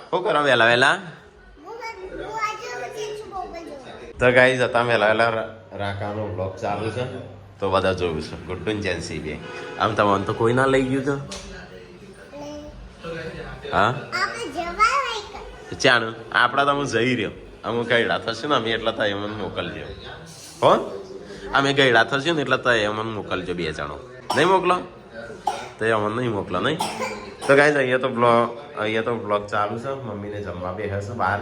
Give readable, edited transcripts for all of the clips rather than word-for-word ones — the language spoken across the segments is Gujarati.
શું કરો વહેલા વહેલા? તો ગાઈસ હતા વહેલા વહેલા રાકાનો બ્લોગ ચાલુ છે તો બધા જોયું છે. ગુડ્ડુ ને જેન્સી બે. આમ તમને તો કોઈ ના લઈ ગયું તો હા ચાણું આપણા તો હું જઈ રહ્યો. અમુક ગયડા થશે ને અમે એટલા થાય મને મોકલજો હો. અમે ગયડા થશે ને એટલે થાય અમને મોકલજો 2 જણો. નહીં મોકલો તો અમને નહીં મોકલો નહીં. તો ગાઈસ અહીંયા તો બ્લોગ ચાલુ છે. મમ્મીને જમવા બે હશે બહાર.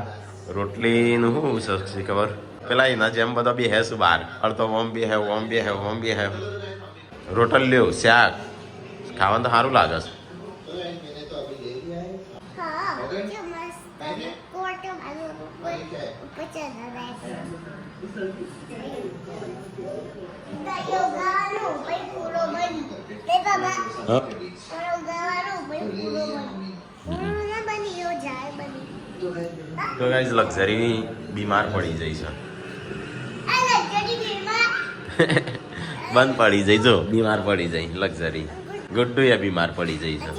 રોટલીનું શું છે ખબર પેલા એના જેમ બધા બે હેસ બહાર. અડધો ઓમ બે હે ઓમ બે હે ઓમ બે હે. રોટલ લ્યો શાક ખાવાનું તો સારું લાગે છે. તો ગાઈસ લક્ઝરી બીમાર પડી જાય છે. બંધ પડી જાય જો બીમાર પડી જાય લક્ઝરી. ગુડ્ડુ એ બીમાર પડી જાય છે.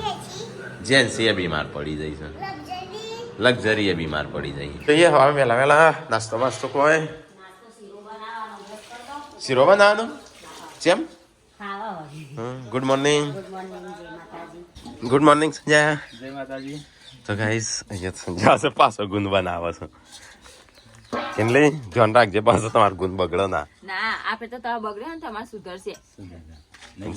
જેન્સી એ બીમાર પડી જાય છે. લક્ઝરી એ બીમાર પડી જાય. તો એ હવે વહેલા વહેલા નાસ્તો વાસ્તો કોઈ શીરો બનાવવાનો જેમ. Good morning. Good morning Sanjay. જય માતાજી. તો ગાઈસ અહીંયા સંજય છે પાછો ગુંદ બનાવે છે. એટલે ધ્યાન રાખજે પાછો તમારો ગુંદ બગડો ના. ના આપણે તો તમારે બગડે ને તમારે સુધરશે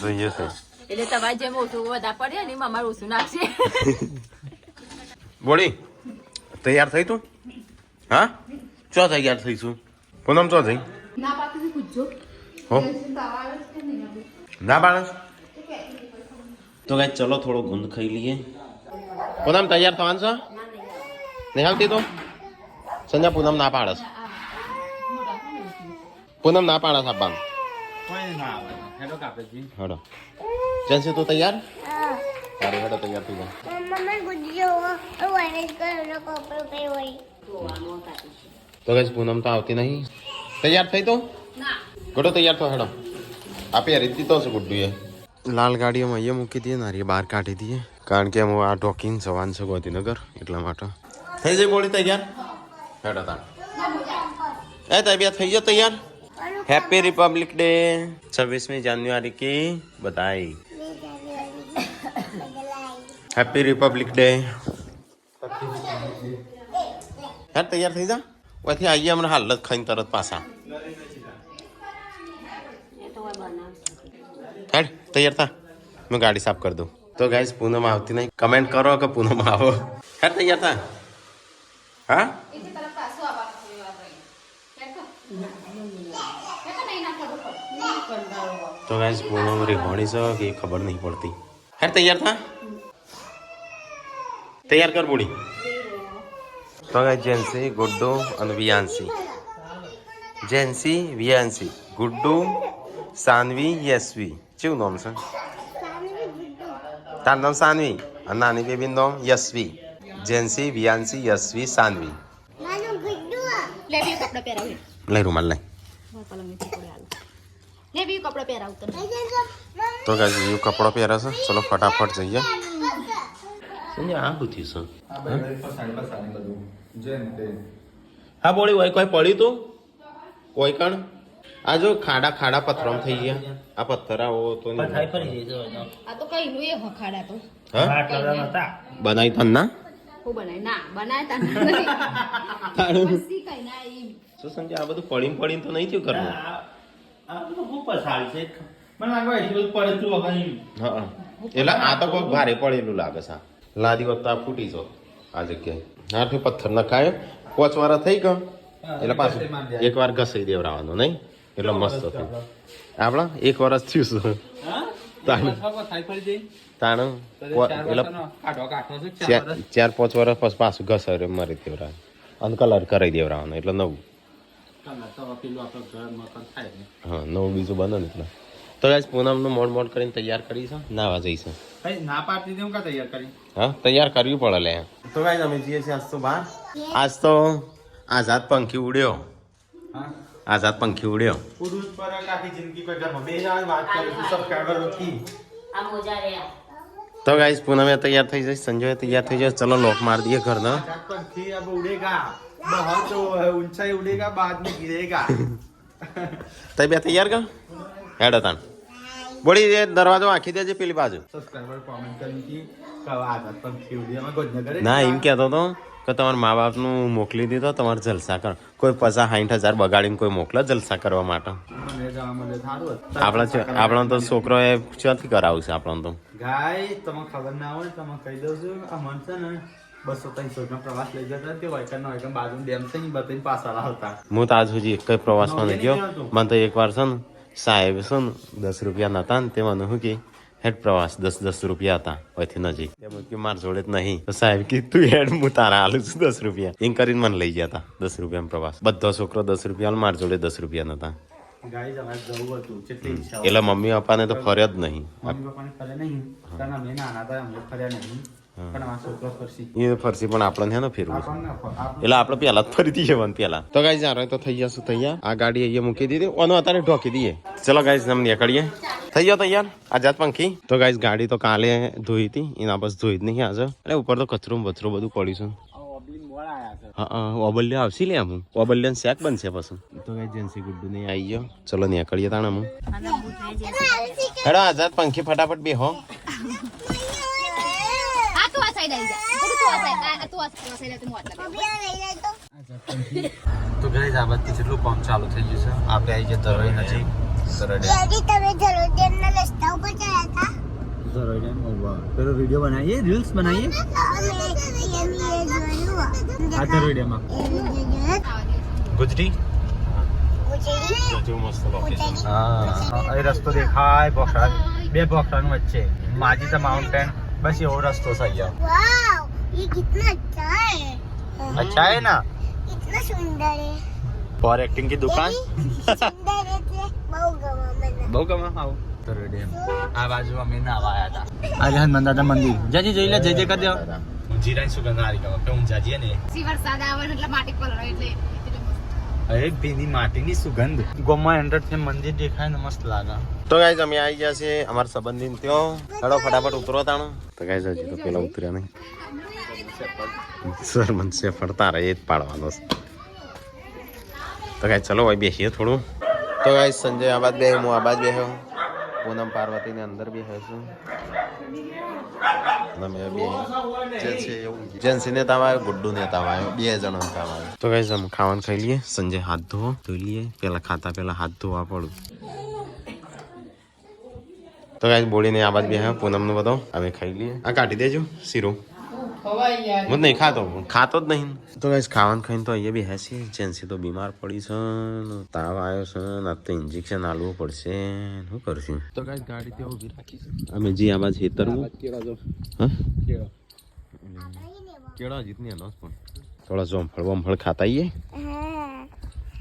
જોઈએ છે. એટલે તમારે જેમ ઓછું વધારે પડે ને એમાં અમારે ઓછું નાખશે. બોડી તૈયાર થઈ તું? હા ચો તૈયાર થઈશું? પૂનમ ચો થઈ? ના પાકી પૂછજો હો ના બાળસ. તો ગાઈસ ચલો થોડો ગુંદ ખાઈ લઈએ. પૂનમ તૈયાર થવાનું છે? નહીં આવતી તો સંજય પૂનમ ના પાડસ. પૂનમ ના પાડસ આપવાનું. હેડો કાપેજી. હેડો જેન્સી તું તૈયાર? અરે હેડો તૈયાર થઈ જા. તો ગાઈસ પૂનમ તો આવતી નહીં. તૈયાર થઈ તો ગોડો તૈયાર તો હેડો. આપી રીતિ તો છે ગુડ્ડુ એ. લાલ ગાડીઓમાં અહીંયા મૂકી દઈએ ને બહાર કાઢી દઈએ કારણ કે હું આ ટોકીને જવાન છે ગાંધીનગર એટલા માટે. થઈ જાય બોડી તૈયાર? હેડો તાર એ તબિયત થઈ જાય તૈયાર? હેપી રિપબ્લિક ડે 26મી જાન્યુઆરી की बधाई. Happy Republic day. યાર તૈયાર થઈ જા. ઓથી આઈએ હમણાં હાલત ખાઈને તરત પાછા. હેડ તૈયાર થા मैं गाड़ी साफ कर दूं. तो गाइस पूनम આવતી નહીં. કમેન્ટ કરો કે પૂનમ આવો. હેડ તૈયાર થા. હા તો ગાઈસ પૂનમ રેવાણી છે કે ખબર નહીં પડતી. હેડ તૈયાર થા. તૈયાર કર બોડી. તો ગાઈસ જેન્સી ગુડ્ડુ અને વિયાંશી. જેન્સી વિયાંશી ગુડ્ડુ સાનવી યશવી. કેવું નામ છે? તારું નામ સાનવી અને નાની બેબીનું નામ યશવી. જેન્સી વિયાંશી યશવી સાનવી. લઈ રૂમાલ લઈ. તો ગાઈસ યુ કપડો પહેરે છે. ચલો ફટાફટ જઈએ. સંજય આ બુથી છે. હા બોલી હોય કોઈ પડ્યું તું કોઈ કણ? આ જો ખાડા ખાડા પથ્થર થઈ ગયા. આ પથ્થર આવો તો આ તો કઈ નું એ ખાડા તો બનાવી તન ના હું બનાય ના બનાય તા બસી કઈ ના ઈ. શું સંજય આ બધું પડીને તો નહીં થયું ઘરનું? આ બધું હું પસાડી છે. મને લાગે એટલું પડે તું વગર. હા એટલે આ તો કોઈ ભારે પડેલું લાગે છે. લાદી વખત આ ફૂટી જો આ જગ્યાએ. હાથી પથ્થર નખાયો 5 વાર થઈ ગયો એટલે પાછું એક વાર ઘસાઈ દેવરાવાનું નહીં એટલે મસ્ત થયું. આપણા 1 વર્ષ થયું છે તાણ એટલે 4-5 વર્ષ પછી પાછું ઘસાય મારી દેવરા અને કલર કરાવી દેવરાવાનો એટલે નવું. હા નવું બીજું બને ને એટલે. તો ગાઈસ પૂનમનું મોડ કરીને તૈયાર કરી છે. નાવા જઈશું. ના પાડતી હું કા તૈયાર કરી? હા તૈયાર કરવી પડે લે. તો ગાઈસ અમે જઈએ છીએ આજ તો બહાર. આજ તો આઝાદ પંખી ઉડ્યો. આઝાદ પંખી ઉડ્યો. પુરુષ પર આખી જિંદગી પર ઘરમાં બે જણ વાત કરું છું સબસ્ક્રાઇબર નથી. આ મોજા રે તો ગાઈસ પૂનમે તૈયાર થઈ જાય, સંજય તૈયાર થઈ જાય. ચલો લોક માર દઈએ ઘરનો. पंखी अब उड़ेगा बहुत ऊंचाई उड़ेगा बाद में गिरेगा. તઈ બે તૈયાર કર હેડ તાણ બોડી એ દરવાજો આખી દેજે પેલી બાજુ. सब्सक्राइबर कमेंट करें कि कब आता पंखी उड़ी हमें गोदनगर ના એમ કહેતો તો કે તમારા મા બાપનું મોકલી દીધો તમારે જલસા કર. કોઈ 50-60 હજાર બગાડીને કોઈ મોકલે જલસા કરવા માટે. મને જવા મળે થારું આપણા તો છોકરો એ ક્યાંથી કરાવશે આપણને તો. ગાય તમને ખબર ના હોય તમે કહી દઉં છું આ મન છે ને 200-300 નો પ્રવાસ લઈ જતા તે વાયકન બાજુ ડેમ છે ને બતાવીને પાછા આવતા. હું તો આજ સુધી એક પ્રવાસમાં નહીં ગયો. મને તો એકવાર છે ને સાહેબ છે ને 10 રૂપિયા નતા ને તે મને શું કે હેડ પ્રવાસ 10 રૂપિયા હતા અહીંથી નજીક. કે મારા જોડે જ નહીં તો સાહેબ કે તું હેડ હું તારા હાલું છું 10 રૂપિયા એમ કરીને મને લઈ ગયા હતા 10 રૂપિયાનો પ્રવાસ. બધો છોકરો 10 રૂપિયા મારા જોડે 10 રૂપિયા નતા. ગાય અમારે જવું હતું કેટલી ઈચ્છા એટલે મમ્મી પપ્પાને તો ફર્યા જ નહીં. મમ્મી પપ્પાને ફર્યા નહીં કારણ અમે નાના હતા અમને ફર્યા નહીં પણ આ છોકરો ફરસી એ ફરસી પણ આપણને ને ફેરવું છે. આપણને એટલે આપણે પેલા જ ફરીથી જવાનું પેલા. તો ગાઈસ યાર તો થઈ જશું તૈયાર. આ ગાડી અહીંયા મૂકી દીધી ઓનો અત્યારે ઢોકી દઈએ. ચલો ગાઈસ નમ નીકળીએ. થઈ ગયો તૈયાર આઝાદ પંખી. તો ગાઈસ ગાડી તો કાલે ધોઈ હતી એના બસ ધોઈ જ નહીં આજે. એટલે ઉપર તો કચરો બચરો બધું પડ્યું છે. હા ઓબલ્યો આવશે લે હું ઓબલ્યો શેક બનશે પછી. તો ગાઈસ જેન્સી ગુડ્ડુ નહીં આવી ગયો. ચલો નીકળીએ તાણે હું હેડો આઝાદ પંખી ફટાફટ બેહો. તો ગાઈસ આ બાજુ જેટલું કામ ચાલુ થઈ ગયું છે. આપણે આવી ગયા દરોઈ નજીક. પેલો વિડિયો બનાવીએ રીલ્સ બનાવીએ આ ધરોઈડામાં ગુજરી મસ્ત લોકેશન. હા એ રસ્તો દેખાય પોખરણ બે પોખરણ વચ્ચે માજીતા માઉન્ટેન बस ये और रस्तों सही है. वाव, ये कितना अच्छा है. अच्छा है ना. इतना सुंदर है. फॉर एक्टिंग की दुकान सुंदर है એટલે બહુ ગમે મને. બહુ ગમે આવું. આ બાજુ અમે નાવા આયા હતા. આજે હનુમાન દાદા મંદિર જાજી જોઈ લે જય જય કરી દો. જીરાની સુગંધ આરી ગમે કે હું જાજીએ ને વરસાદ આવે એટલે માટી પલળે એટલે અરે ભીની માટીની સુગંધ ગોમાં એન્ટર છે મંદિર દેખાય ને મસ્ત લાગે. તો ગાઈસ અમે આવી ગયા છે અમારા સંબંધી ત્યાં. હેડો ફટાફટ ઉતરો તાણો. તો ગાઈસ હજી તો પેલા ઉતર્યા નહીં. સર મનસે ફરતા રહે જ પાડવાનો છે. તો ગાઈસ ચલો ભાઈ બેસીએ થોડું. તો ગાઈસ સંજય આ બાદ બે હું આ બાદ બેહ્યો. પૂનમ પાર્વતી ને અંદર બેહ્યો છું. અમે બે જે છે એવું જેન્સી ને તાવ આવ્યો ગુડ્ડુ ને તાવ આવ્યો 2 જણા તાવ આવ્યો. તો ગાઈસ અમે ખાવાનું ખાઈ લઈએ. સંજય હાથ ધોઈ લઈએ. પેલા ખાતા પેલા હાથ ધોવા પડું. તો ગાઈસ બોડીને આ બાદ બેહ્યો પૂનમ નું બધો અમે ખાઈ લઈએ. આ કાઢી દેજો શીરો હું નહીં ખાતો જ નહીં. તો ગાઈસ ખાવાનું ખાઈને તો અહીંયા બેહ્યા છીએ. જેન્સી તો બીમાર પડી છે તાવ આવ્યો છે આ તો ઇન્જેક્શન આલવું પડશે શું કરશું. તો ગાઈસ ગાડી ત્યાં ઊભી રાખી છે. અમે જી આ બાદ ખેતરનું હા કેળા જીતની અનાજ પણ થોડા જોમફળ વમફળ ખાતા આવીએ.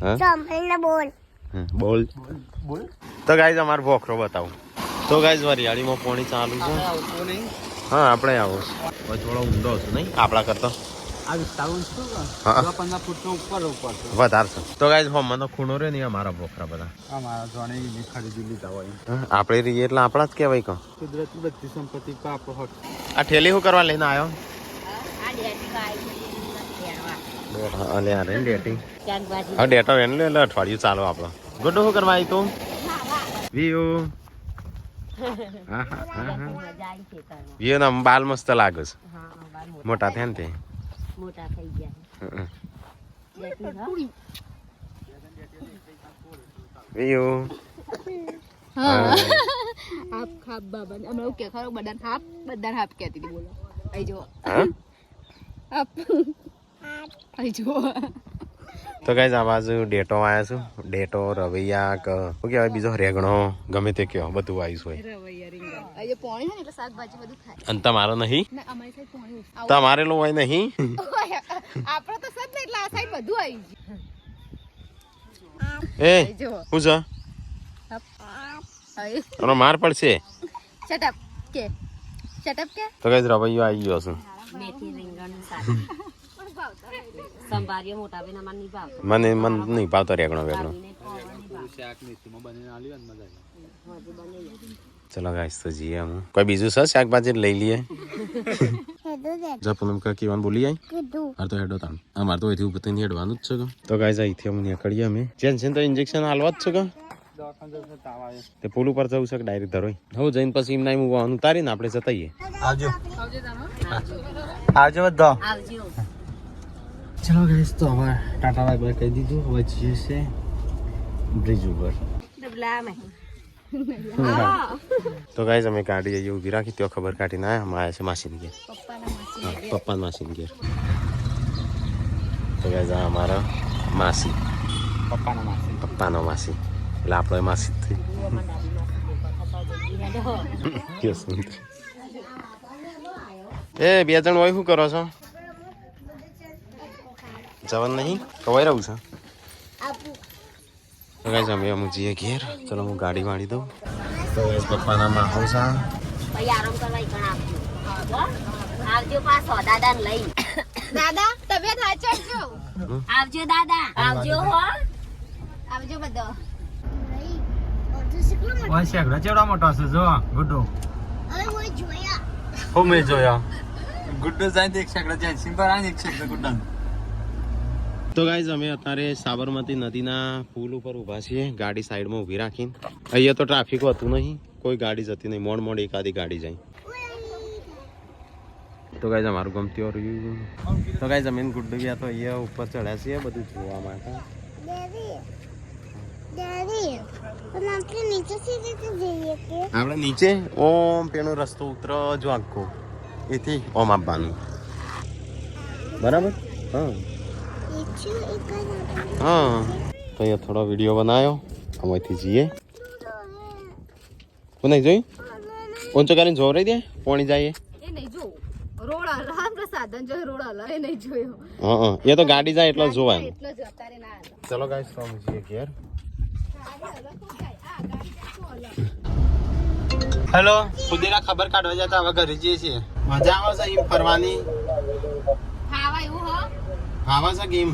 હા ચોંપડીને બોલ. બોલ બોલ. તો ગાઈસ અમારો ભોખરો બતાવું. તો ગાઈસ વરિયાળીમાં પાણી ચાલુ છે. હા આપણે આવો થોડો ઊંડો છે નહીં આપણા કરતા આ વિસ્તાર શું હા 15 ફૂટ ઉપર વધારે છે. તો ગાઈસ હોમમાં તો ખૂણો રે નહીં અમારા ભોખરા બધા અમારા જોણે ખરીદી લીધા હોય. આપણે રહીએ એટલે આપણા જ કહેવાય કહો. કુદરતી બધી સંપત્તિ તો આપણો હક. આ ઠેલી શું કરવા લઈને આવ્યો. અલે આ રે ડેટિંગ હા ડેટો એને લે અઠવાડિયું ચાલો આપણો. ગુડ્ડુ શું કરવા આવી તું વ્યુ વ્યુ ના બાલ મસ્ત લાગે છે. મોટા થયા ને તે મોટા થઈ ગયા. વ્યુ હાપ ખાપ બાબા અમે ઓકે ખરો બધાને હાપ કહેતી હતી બોલો આઈ જો હાપ આઈ જો. તો ગાઈસ આ બાજુ ડેટો આવ્યા છું. ડેટો રવૈયા કે શું કહેવાય બીજો રેગણો ગમે તે કહેવાય બધું આવ્યું હોય. રવૈયા રીંગણ આજે પોણી છે ને એટલે શાકભાજી બધું થાય. અને તમારો નહીં ના અમારી સાઈડ પોણી તમારે લો હોય નહીં આપણો તો સદ ને એટલે આ સાઈડ બધું આવી એ ગયું. શું છે એનો માર પડશે. શટઅપ કે તો ગાઈસ રવૈયો આવી ગયો છે. મેથી રીંગણ સંભારીઓ મોટા બેન અમાર નહીં ભાવતો. મને નહીં ભાવતો રેગણો વેગણો. ચલો ગાઈસ તો જઈએ હું કોઈ બીજું છે શાકભાજી લઈ લઈએ હેડો દે જા પૂનમ કા કીવાન બોલી આઈ કીધું હાર તો હેડો તાણ અમાર તો અહીંથી ઉપર હેડવાનું જ છે કે તો ગાઈસ અહીંથી અમે નીકળીએ અમે જેન્સન તો ઇન્જેક્શન હાલવા જ છે કે તે પુલ ઉપર જવું છે કે ડાયરેક્ટ ધરોય હું જઈને પછી એમ નામ ઉવાનું ઉતારીને આપણે જતાઈએ આવજો આવજો તમે આવજો બધો આવજો ચલો ગાઈસ તો હવે ટાટા બાય બાય કહી દીધું હવે જઈએ છે બ્રિજ ઉપર ડબલા મે તો ગાઈસ અમે ગાડી અહીંયા ઊભી રાખી ત્યાં ખબર કાઢીને આયા અમે આવ્યા છે માસીની ઘેર પપ્પાના માસીની ઘેર તો ગાઈસ આ અમારા માસી પપ્પાનો માસી એટલે આપણો માસી જ થઈ એ બે જણ હોય શું કરો છો જવાનું નહીં કવાઈ રહ્યું છે તો ગાઈસ અમે અમુક જઈએ ઘેર ચલો હું ગાડી વાળી દઉં તો ગાઈસ પપ્પાના માહો છે ભાઈ આરામ કરવા ઈકણ આવજો પાછો દાદાને લઈ દાદા તબિયત સાચવજો આવજો દાદા આવજો હો આવજો બધો ઓય શેકડો ચેવડો મોટો છે જો ગુડ્ડુ હવે હું જોયા હો મે જોયો ગુડ્ડુ જાય એક શેકડો જાય સિમ્પલ આ એક શેકડો ગુડ્ડુ તો ગાઈઝ અમે અત્યારે સાબરમતી નદીના પુલ ઉપર ઊભા છીએ ગાડી સાઈડમાં ઊભી રાખીને અહીંયા તો ટ્રાફિક હતું નહીં કોઈ ગાડી જતી નહીં મોડ એકાદી ગાડી જાય તો ગાઈઝ અમારું ગમતી રહ્યું તો ગાઈઝ અમે ગુડ્ડુ ગયા તો અહીંયા ઉપર ચડ્યા છીએ બધું જોવા માટે ડેડી પણ આપણે નીચે સીધી જઈએ કે આપણે નીચે ઓમ પેનો રસ્તો ઉતર જો આખો એથી ઓમ આપવાનું બરાબર હા હા તો અહીંયા થોડો વિડીયો બનાવ્યો અમાયથી જઈએ કોને જોઈ ઊંચો કરીને જોવ રહી દે પોણી જાય એ નહીં જો રોડ આપણે સાધન જો રોડ હલા એ નહીં જોયો હા એ તો ગાડી જાય એટલે જોવાનું એટલે જ અત્યારે ના હતા ચલો ગાઈસ તો અમે જઈએ ઘેર હેલો સુધીના ખબર કાઢવા જતા હવે ઘરે જઈએ છીએ મજા આવે છે એમ ફરવાની ખાવા એવું હો આવે છે ગેમ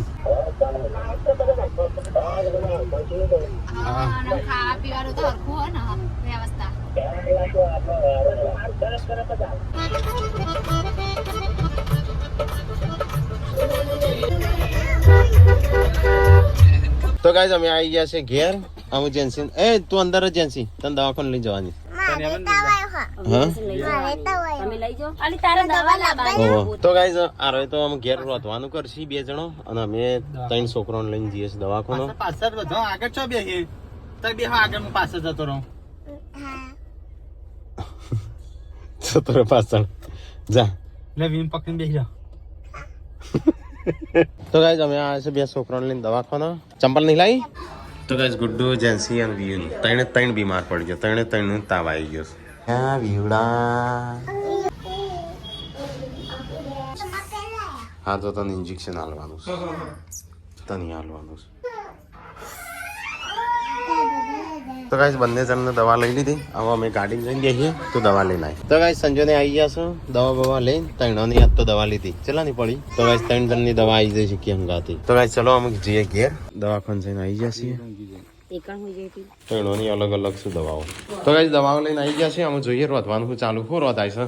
ખાવા પીવાનું તો હરખું હોય ને વ્યવસ્થા તો ગાઈસ અમે આવી ગયા છે ઘેર અમે જેન્સી એ તું અંદર જ જેન્સી તને દવાખાને લઈ જવાની હા ઓહો. તો ગાઈસ આ રહે તો અમે ઘેર રોધવાનું કરશી બે જણો અને અમે ત્રણ છોકરાઓને લઈને જઈએ છીએ દવાખાને પાછળ બધો આગળ છો બેહી તો બે આગળ હું પાછળ જતો રહું છોકરો પાછળ જા લે વીમ પકડીને બેસી જાઓ તો ગાઈસ અમે આ છે બે છોકરાઓને લઈને દવાખાને ચંપલ નહીં લાવી તો ગાઈસ ગુડ્ડુ જેન્સી અને વિયુન ત્રણે બીમાર પડી ગયો ત્રણે તાવ આવી ગયો હા વિયુડા હા તો તને ઇન્જેક્શન હાલવાનું છે તને હાલવાનું છે તો ગાઈસ બંને જણને દવા લઈ લીધી હવે અમે ગાડીમાં જઈને બેસીએ તો દવા લઈને આવી તો ગાઈસ સંજયને આવી ગયા છો દવા બવા લઈને ત્રણોની આજ તો દવા લીધી ચલાની પડી તો ગાઈસ ત્રણ જણની દવા આવી જશે કે હંગાતી તો ગાઈસ ચલો અમે જઈએ ઘેર દવાખાને જઈને આવી ગયા છીએ ત્રણોની અલગ અલગ શું દવાઓ તો ગાઈસ દવાઓ લઈને આવી ગયા છે અમે જોઈએ રોધવાનું શું ચાલુ શું રોધાય છે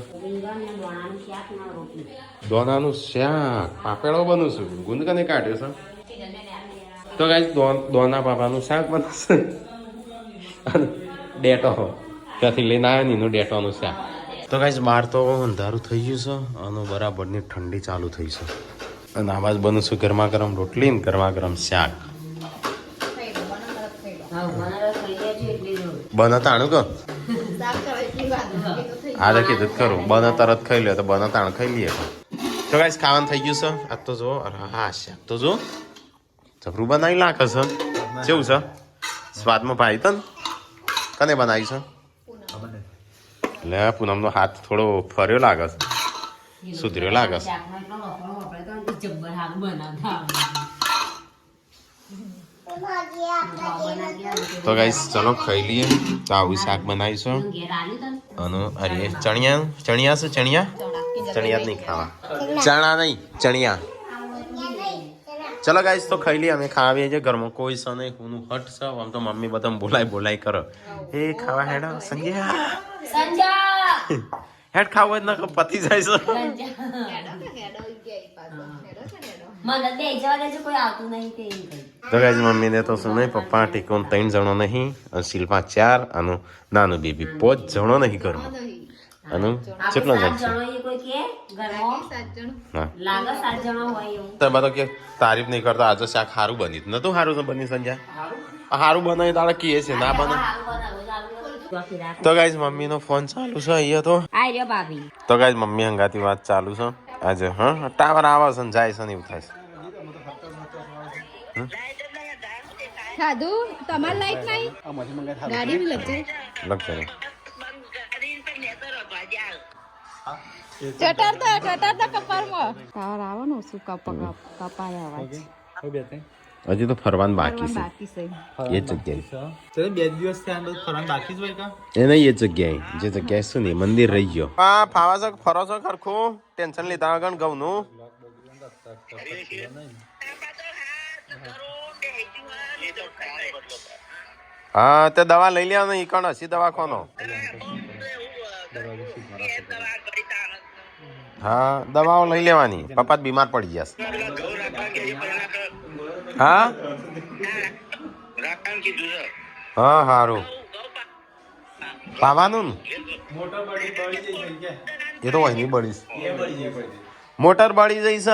દોનાનું શાક પાપેડો બનું છું ગુંદ કને કાઢ્યો છે તો ગાઈસ દોના પાપાનું શાક બનશે ડેટો ત્યાંથી લઈને આવ્યો ને એનું ડેટોનું શાક તો ગાઈસ બહાર તો અંધારું થઈ ગયું છે અને બરાબરની ઠંડી ચાલુ થઈ છે અને આવાજ બનું છું ગરમા ગરમ રોટલી ને ગરમા ગરમ શાક બને તાણું કહો હા તો કીધું જ ખરું બને તરત ખાઈ લે તો બને તાણ ખાઈ લઈએ તો ગાઈસ ખાવાનું થઈ ગયું છે આ તો જો હા શાક તો જો ચપરું બનાવી નાખે છે કેવું છે સ્વાદમાં ભાઈ તન કને બનાવી છે એટલે પૂનમનો હાથ થોડો ફર્યો લાગે છે સુધર્યો લાગે છે તો ગાઈસ ચલો ખાઈ લઈએ તો આવું શાક બનાવીશું અને અરે ચણિયા છે ચણિયા જ નહીં ખાવા ચણા નહીં ચણિયા ચલો ગાઈસ તો ખાઈ લઈએ અમે ખાવીએ છીએ ઘરમાં કોઈ છે નહીં હું હટ છે આમ તો મમ્મી બધા બોલાય કરો એ ખાવા હેડા સંજ્યા સંજા હેડ ખાવું હોય ને પતી જાય છે સંજા હેડો કે હેડો કે પાછો હેડો કે હેડો મને બે જવા દેજો કોઈ આવતું નહીં તે એમ કહ્યું. તો ગાઈઝ મમ્મીને તો શું નહીં પપ્પા ટીકોન 3 જણો નહીં અને શિલ્પા 4 અને નાનું બેબી 5 જણો નહીં ઘરમાં નહીં અને આપણે કેટલા 7 જણ છે જણો એ કોઈ કે ઘરમાં 7 જણ હા લાગે 7 જણો હોય એવું. તમે તો કે તારીફ નહીં કરતા આજે શાક સારું બની નતું સારું તો બની સંજય સારું બનાવી તારે કીએ છે ના બને સારું બનાવો, સારું બનાવો. તો ગાઈઝ મમ્મીનો ફોન ચાલુ છે અહીંયા તો આ રહ્યો ભાભી. તો ગાઈઝ મમ્મી હંગાતી વાત ચાલુ છે આજે હા ટાવર આવે છે ને જાય છે ને એવું થાય છે ખાધું તમારે લાઈટ નહીં ગાડીની લગજરી લક્ષણ ચટાડતા કપારમાં તાર આવો ને શું કપાય અવાજ હજી તો ફરવાનું બાકી છે બાકી છે એ જ જગ્યાએ ચાલો 2 દિવસ થયા તો ફરવાનું બાકી જ હોય કા એ નહીં એ જગ્યાએ જે જગ્યાએ શું નહીં મંદિર રહી ગયો હા ફાવા છો ફરો છો ખરખું ટેન્શન લીધા વગર ઘઉંનું હા તે દવા લઈ લ્યા ને ઈકણ હસી દવાખાનો હા દવાઓ લઈ લેવાની પપ્પા જ બીમાર પડી જશે હા હા સારું પાવાનું ને એ તો વહીની બળીશ મોટર બળી જઈશ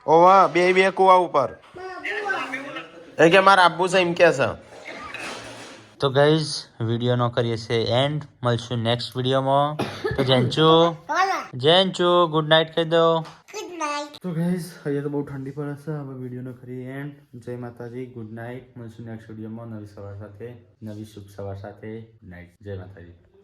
ઓવા બે કુવા ઉપર એ કે મારે આપવું છે એમ કે છે તો ગાઈઝ વિડીયોનો કરીએ છીએ એન્ડ મળશું નેક્સ્ટ વિડીયોમાં તો જેન્ચુ ગુડ નાઇટ કહી દો તો ગાઈઝ અહીંયા તો બહુ ઠંડી પડે છે હવે વિડીયોનો કરીએ એન્ડ જય માતાજી ગુડ નાઇટ મળશું નેક્સ્ટ વિડીયોમાં નવી સવાર સાથે નવી શુભ સવાર સાથે નાઇટ જય માતાજી